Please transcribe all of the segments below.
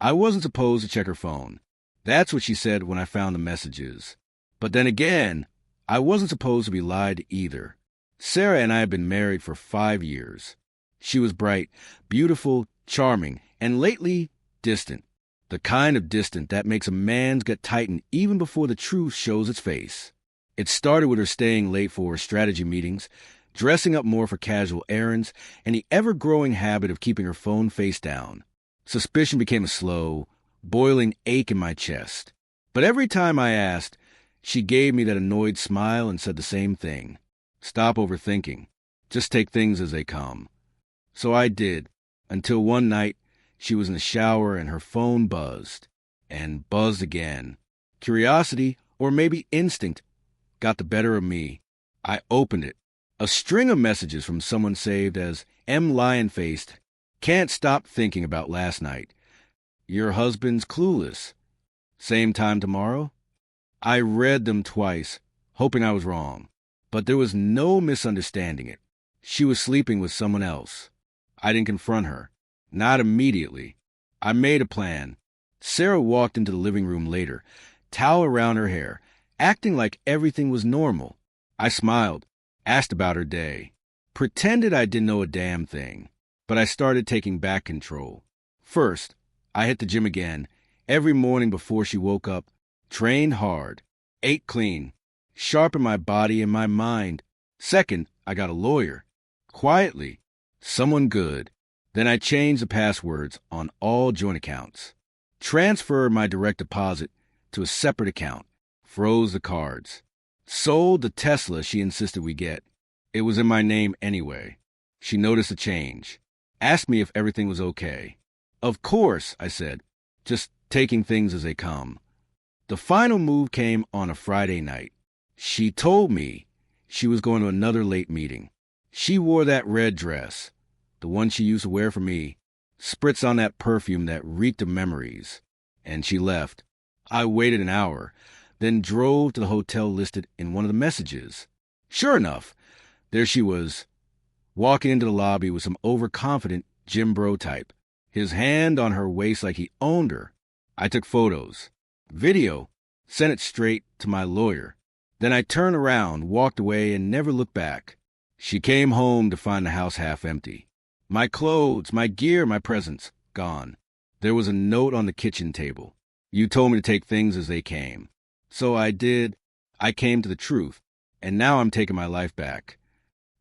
I wasn't supposed to check her phone. That's what she said when I found the messages. But then again, I wasn't supposed to be lied to either. Sarah and I had been married for 5 years. She was bright, beautiful, charming, and lately distant. The kind of distant that makes a man's gut tighten even before the truth shows its face. It started with her staying late for strategy meetings, dressing up more for casual errands, and the ever-growing habit of keeping her phone face down. Suspicion became a slow, boiling ache in my chest. But every time I asked, she gave me that annoyed smile and said the same thing. Stop overthinking. Just take things as they come. So I did, until one night she was in the shower and her phone buzzed, and buzzed again. Curiosity, or maybe instinct, got the better of me. I opened it. A string of messages from someone saved as M. Lion-faced. Can't stop thinking about last night. Your husband's clueless. Same time tomorrow? I read them twice, hoping I was wrong. But there was no misunderstanding it. She was sleeping with someone else. I didn't confront her. Not immediately. I made a plan. Sarah walked into the living room later, towel around her hair, acting like everything was normal. I smiled, asked about her day, pretended I didn't know a damn thing. But I started taking back control. First, I hit the gym again, every morning before she woke up, trained hard, ate clean, sharpened my body and my mind. Second, I got a lawyer. Quietly. Someone good. Then I changed the passwords on all joint accounts. Transferred my direct deposit to a separate account. Froze the cards. Sold the Tesla she insisted we get. It was in my name anyway. She noticed the change. Asked me if everything was okay. Of course, I said, just taking things as they come. The final move came on a Friday night. She told me she was going to another late meeting. She wore that red dress, the one she used to wear for me, spritz on that perfume that reeked of memories, and she left. I waited an hour, then drove to the hotel listed in one of the messages. Sure enough, there she was, walking into the lobby with some overconfident gym bro type, his hand on her waist like he owned her. I took photos, video, sent it straight to my lawyer. Then I turned around, walked away, and never looked back. She came home to find the house half empty. My clothes, my gear, my presents, gone. There was a note on the kitchen table. You told me to take things as they came. So I did. I came to the truth, and now I'm taking my life back.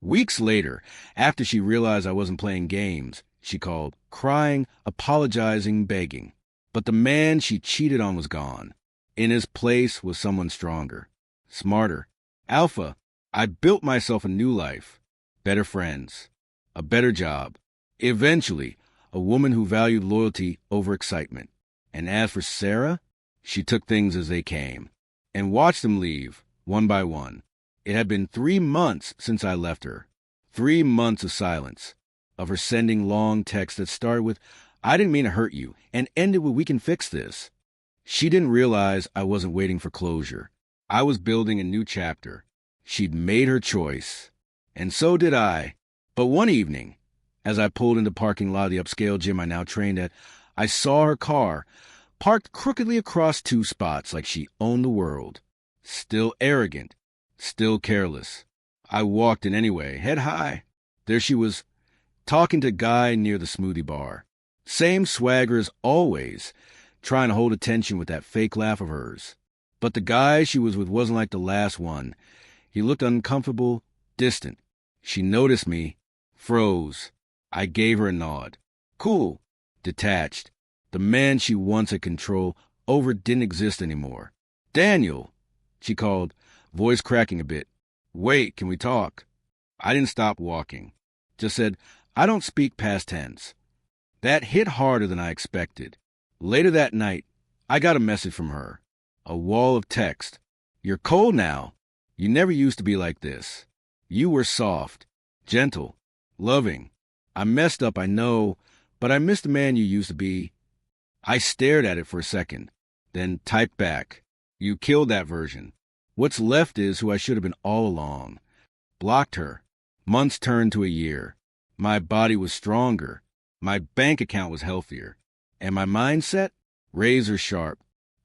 Weeks later, after she realized I wasn't playing games, she called, crying, apologizing, begging. But the man she cheated on was gone. In his place was someone stronger, smarter, alpha. I built myself a new life, better friends, a better job. Eventually, a woman who valued loyalty over excitement. And as for Sarah, she took things as they came and watched them leave, one by one. It had been 3 months since I left her. 3 months of silence, of her sending long texts that started with, I didn't mean to hurt you, and ended with, we can fix this. She didn't realize I wasn't waiting for closure. I was building a new chapter. She'd made her choice, and so did I. But one evening, as I pulled into the parking lot of the upscale gym I now trained at, I saw her car, parked crookedly across 2 spots like she owned the world. Still arrogant, still careless. I walked in anyway, head high. There she was, talking to a guy near the smoothie bar. Same swagger as always, trying to hold attention with that fake laugh of hers. But the guy she was with wasn't like the last one. He looked uncomfortable, distant. She noticed me, froze. I gave her a nod. Cool, detached. The man she once had control over didn't exist anymore. Daniel, she called, voice cracking a bit. Wait, can we talk? I didn't stop walking. Just said, I don't speak past tense. That hit harder than I expected. Later that night, I got a message from her. A wall of text. You're cold now. You never used to be like this. You were soft, gentle, loving. I messed up, I know, but I miss the man you used to be. I stared at it for a second, then typed back. You killed that version. What's left is who I should have been all along. Blocked her. Months turned to a year. My body was stronger. My bank account was healthier. And my mindset? Razor sharp.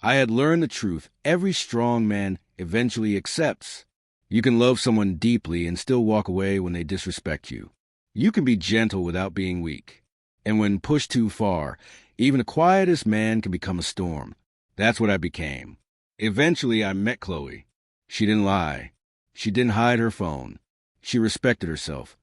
I had learned the truth every strong man eventually accepts. You can love someone deeply and still walk away when they disrespect you. You can be gentle without being weak. And when pushed too far, even the quietest man can become a storm. That's what I became. Eventually, I met Chloe. She didn't lie. She didn't hide her phone. She respected herself.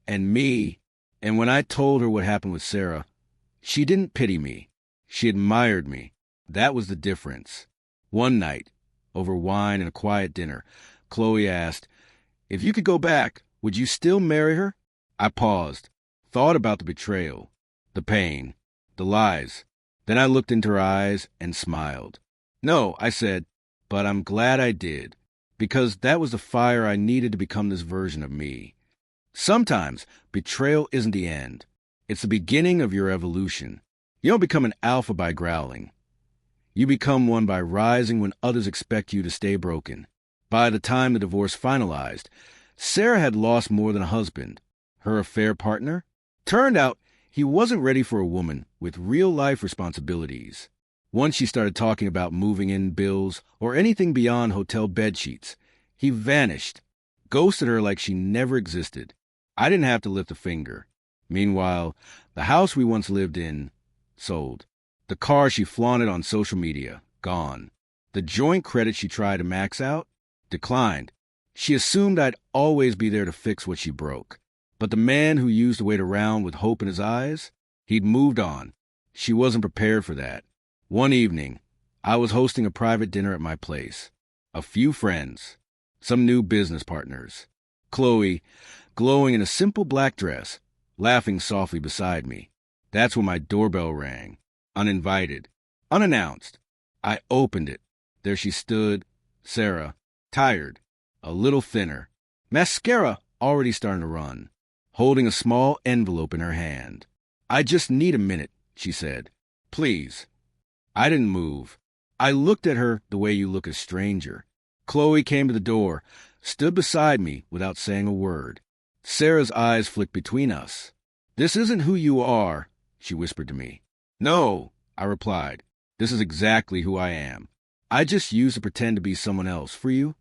And me. And when I told her what happened with Sarah, she didn't pity me. She admired me. That was the difference. One night, over wine and a quiet dinner, Chloe asked, "If you could go back, would you still marry her?" I paused, thought about the betrayal, the pain, the lies. Then I looked into her eyes and smiled. "No," I said, "but I'm glad I did, because that was the fire I needed to become this version of me." Sometimes betrayal isn't the end. It's the beginning of your evolution. You don't become an alpha by growling. You become one by rising when others expect you to stay broken. By the time the divorce finalized, Sarah had lost more than a husband. Her affair partner? Turned out he wasn't ready for a woman with real-life responsibilities. Once she started talking about moving in bills or anything beyond hotel bedsheets, he vanished, ghosted her like she never existed. I didn't have to lift a finger. Meanwhile, the house we once lived in, sold. The car she flaunted on social media, gone. The joint credit she tried to max out, declined. She assumed I'd always be there to fix what she broke. But the man who used to wait around with hope in his eyes, he'd moved on. She wasn't prepared for that. One evening, I was hosting a private dinner at my place. A few friends, some new business partners. Chloe, glowing in a simple black dress, laughing softly beside me. That's when my doorbell rang. Uninvited, unannounced. I opened it. There she stood, Sarah, tired, a little thinner, mascara already starting to run, holding a small envelope in her hand. "I just need a minute," she said. "Please." I didn't move. I looked at her the way you look at a stranger. Chloe came to the door, stood beside me without saying a word. Sarah's eyes flicked between us. "This isn't who you are," she whispered to me. "No," I replied. "This is exactly who I am. I just used to pretend to be someone else for you."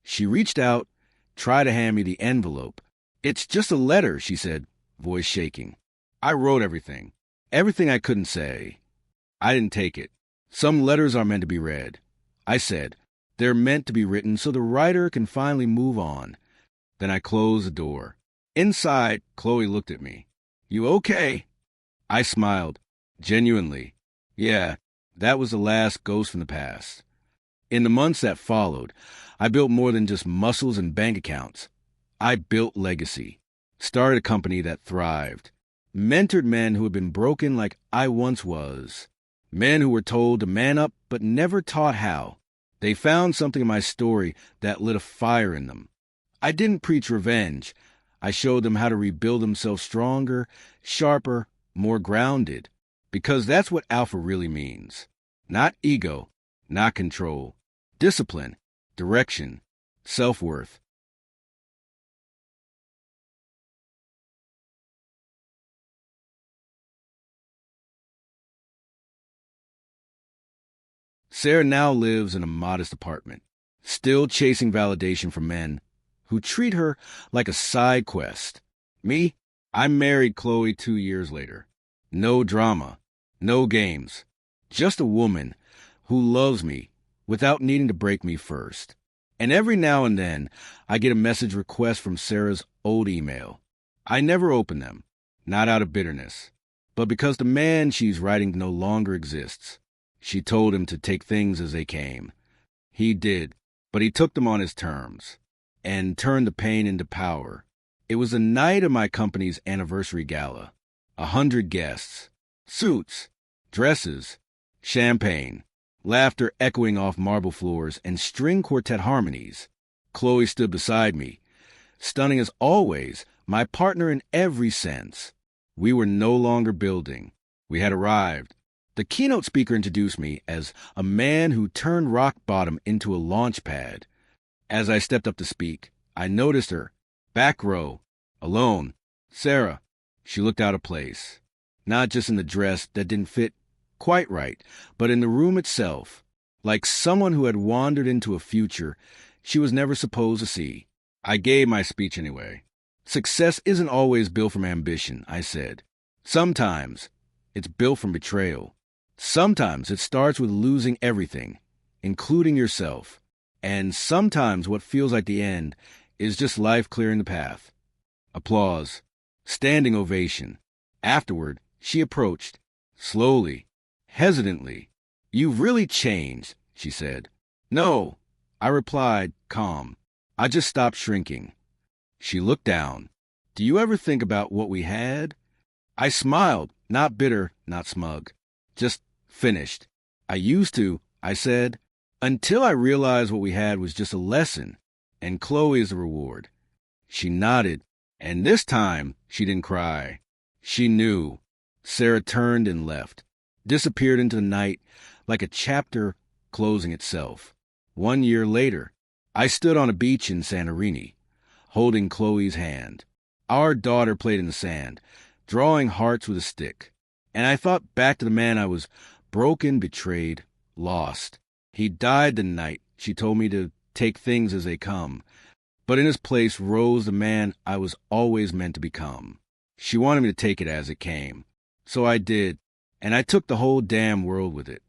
She reached out, tried to hand me the envelope. "It's just a letter," she said, voice shaking. "I wrote everything. Everything I couldn't say." I didn't take it. Some letters are meant to be read. I said, "They're meant to be written so the writer can finally move on." Then I closed the door. Inside, Chloe looked at me. "You okay?" I smiled. Genuinely. Yeah, that was the last ghost from the past. In the months that followed, I built more than just muscles and bank accounts. I built legacy, started a company that thrived, mentored men who had been broken like I once was, men who were told to man up but never taught how. They found something in my story that lit a fire in them. I didn't preach revenge. I showed them how to rebuild themselves stronger, sharper, more grounded. Because that's what alpha really means. Not ego, not control. Discipline, direction, self-worth. Sarah now lives in a modest apartment, still chasing validation from men who treat her like a side quest. Me, I married Chloe 2 years later. No drama, no games, just a woman who loves me without needing to break me first. And every now and then, I get a message request from Sarah's old email. I never open them, not out of bitterness, but because the man she's writing no longer exists. She told him to take things as they came. He did, but he took them on his terms and turned the pain into power. It was the night of my company's anniversary gala. 100 guests, suits, dresses, champagne, laughter echoing off marble floors, and string quartet harmonies. Chloe stood beside me, stunning as always, my partner in every sense. We were no longer building. We had arrived. The keynote speaker introduced me as a man who turned rock bottom into a launch pad. As I stepped up to speak, I noticed her, back row, alone. Sarah. She looked out of place, not just in the dress that didn't fit, Quite right. But in the room itself, like someone who had wandered into a future she was never supposed to see. I gave my speech anyway. Success isn't always built from ambition, I said. Sometimes it's built from betrayal. Sometimes it starts with losing everything, including yourself. And sometimes what feels like the end is just life clearing the path. Applause. Standing ovation. Afterward, she approached, slowly, hesitantly. "You've really changed," she said. "No," I replied, calm. "I just stopped shrinking." She looked down. "Do you ever think about what we had?" I smiled, not bitter, not smug. Just finished. "I used to," I said, "until I realized what we had was just a lesson, and Chloe is the reward." She nodded, and this time she didn't cry. She knew. Sarah turned and left, disappeared into the night like a chapter closing itself. 1 year later, I stood on a beach in Santorini, holding Chloe's hand. Our daughter played in the sand, drawing hearts with a stick. And I thought back to the man I was broken, betrayed, lost. He died the night she told me to take things as they come. But in his place rose the man I was always meant to become. She wanted me to take it as it came. So I did, and I took the whole damn world with it.